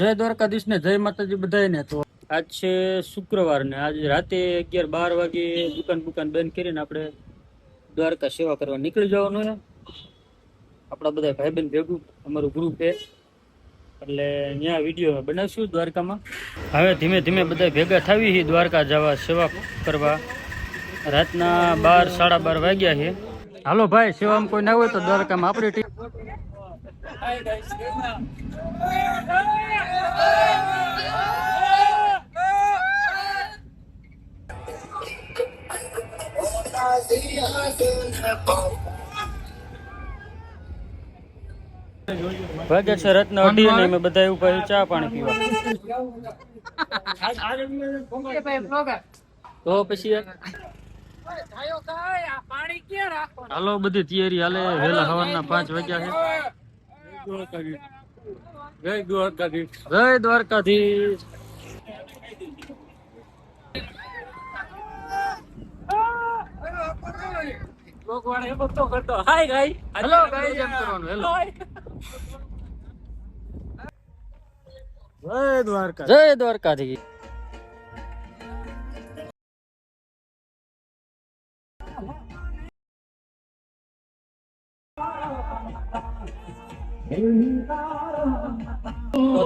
જય દ્વારકાધીશ ને જય માતાજી બધાને. તો આજ છે શુક્રવાર ને આજ રાતે 11-12 વાગે દુકાન બંધ કરીને આપણે દ્વારકા સેવા કરવા નીકળી જવાનું છે. આપણા બધા ભાઈ બહેન ભેગું અમારું ગ્રુપ છે એટલે ત્યાં વિડીયો બનાવશું દ્વારકામાં. હવે ધીમે ધીમે બધા ભેગા થાવી દ્વારકા જવા સેવા કરવા. રાતના 12-12:30 વાગ્યા છે. હાલો ભાઈ, સેવામાં કોઈ ના હોય તો દ્વારકામાં આપણી ટીમ. વાગે છે રાતના 2:30 ને અમે બધા એવું ભાઈ ચા પાણી પીવા. તો પછી હાલો, બધી તૈયારી હાલે. વહેલા સવારના 5 વાગ્યા છે. જય દ્વારકાધીશ, જય દ્વારકાધીશ. જય દ્વારકાધીશ.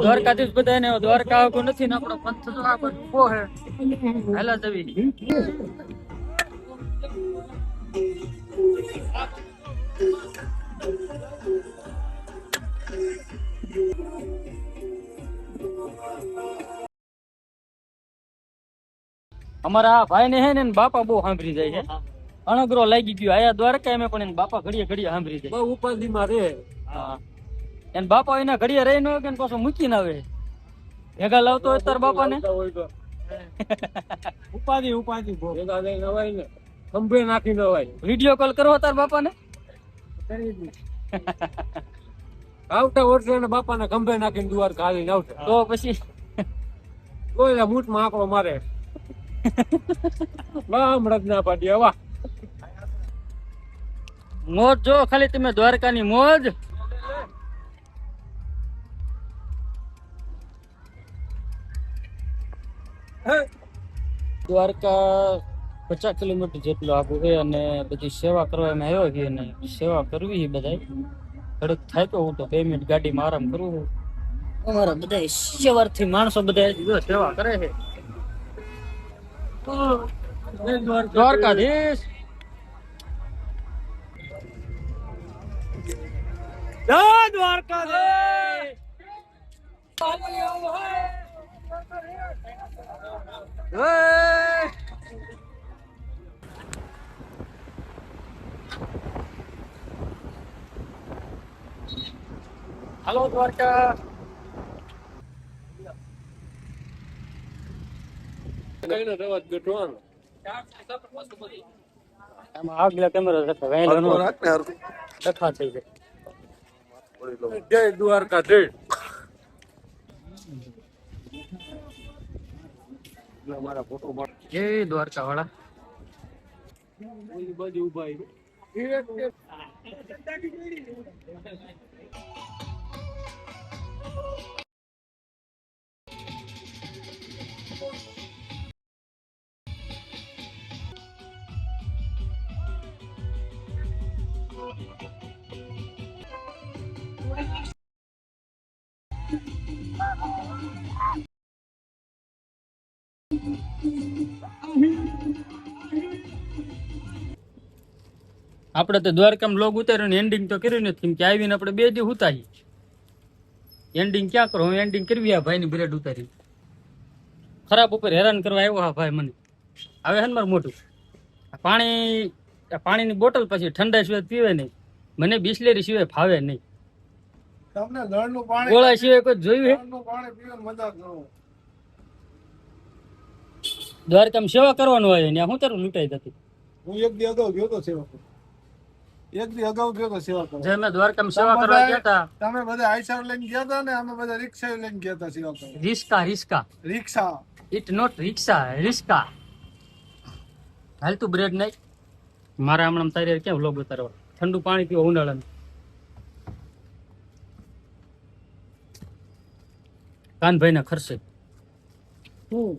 દ્વારકાધીશ બધાને દ્વારકા આવતું નથી ને આપણો પંથ તો આ બધું ઉભો છે. હેલા દેવી અમારા ભાઈ ને હે ને બાપા બહુ સાંભળી જાય છે. અણગરો લાગી ગયો આયા દ્વારકા એમ, પણ બાપા ઘડીએ સાંભળી જાય. બહુ ઉપાધિમાં રે. હા, એને બાપા એના ઘડીએ રહી ન હોય કે પાછો મૂકીને આવે. ભેગા લાવતો હોય તાર બાપા ને ઉપાધિ ભેગા લઈને અવાય ને ખંભે નાખીને અવાય. વિડીયો કોલ કરો તાર બાપા ને. આવતા વર્ષે એને બાપા ને ખંભે નાખીને દ્વારકા આવીને આવશે તો પછી કોઈ મૂઠ માં આંકડો મારે. હમણાં જ ના પાડી. વાહ, મોજ જો ખાલી તમે દ્વારકાની મોજ. દ્વારકા 50 કિલોમીટર જેટલું આગું છે અને બધી સેવા કરવામાં આવ્યો છે અને સેવા કરવી છે. બધા ઘડીક થાય તો હું તો 2 મિનિટ ગાડીમાં આરામ કરું. અમારા બધા સવારથી માણસો બધા સેવા કરે છે. દ્વારકાધીશ, જય દ્વારકાધીશ. હાલો દ્વારકા. આગલા કેમેરા ડખા થઈ જાય. જય દ્વારકાધીશ. જય દ્વારકા વાળા. બાજુ ઉભા આપણે તો દ્વારકામાં લોગ ઉતાર્યો ને એન્ડિંગ તો કર્યું નથી કે આવીને આપણે 2 દી ઉતારી. એન્ડિંગ ક્યાં કરો? હું એન્ડિંગ કરવી આ ભાઈની બ્રેડ ઉતારી. ખરાબ ઉપર હેરાન કરવા આવ્યો હા ભાઈ મને. આવે છે ને મારું મોટું પાણીની બોટલ પછી ઠંડા સિવાય પીવે નહીં. મને બિસ્લેરી સિવાય ફાવે નહીં. તમને નળનું પાણી ગોળા સિવાય કોઈ જોયું હે? નળનું પાણી પીવાની મજા કરો. દ્વારકામાં સેવા કરવાનું હોય ને હું તારું લૂંટાઈ જતી. હું એક દી અગાઉ ગયો તો સેવા કરવા. જે મેં દ્વારકામાં સેવા કરવા ગયા હતા. તમે બધા આઈસર લઈને ગયા હતા ને અમે બધા રિક્ષા લઈને ગયા હતા સેવા કરવા. રિક્ષા ઇટ નોટ રિક્ષા, રિક્ષા. હાલ તું બ્રેડ નહીં મારા હમણાં તારી ક્યાં વ્લોગ ઉતારવા. ઠંડુ પાણી પીવો ઉનાળાનું. કાનભાઈના ખર્ચે. હું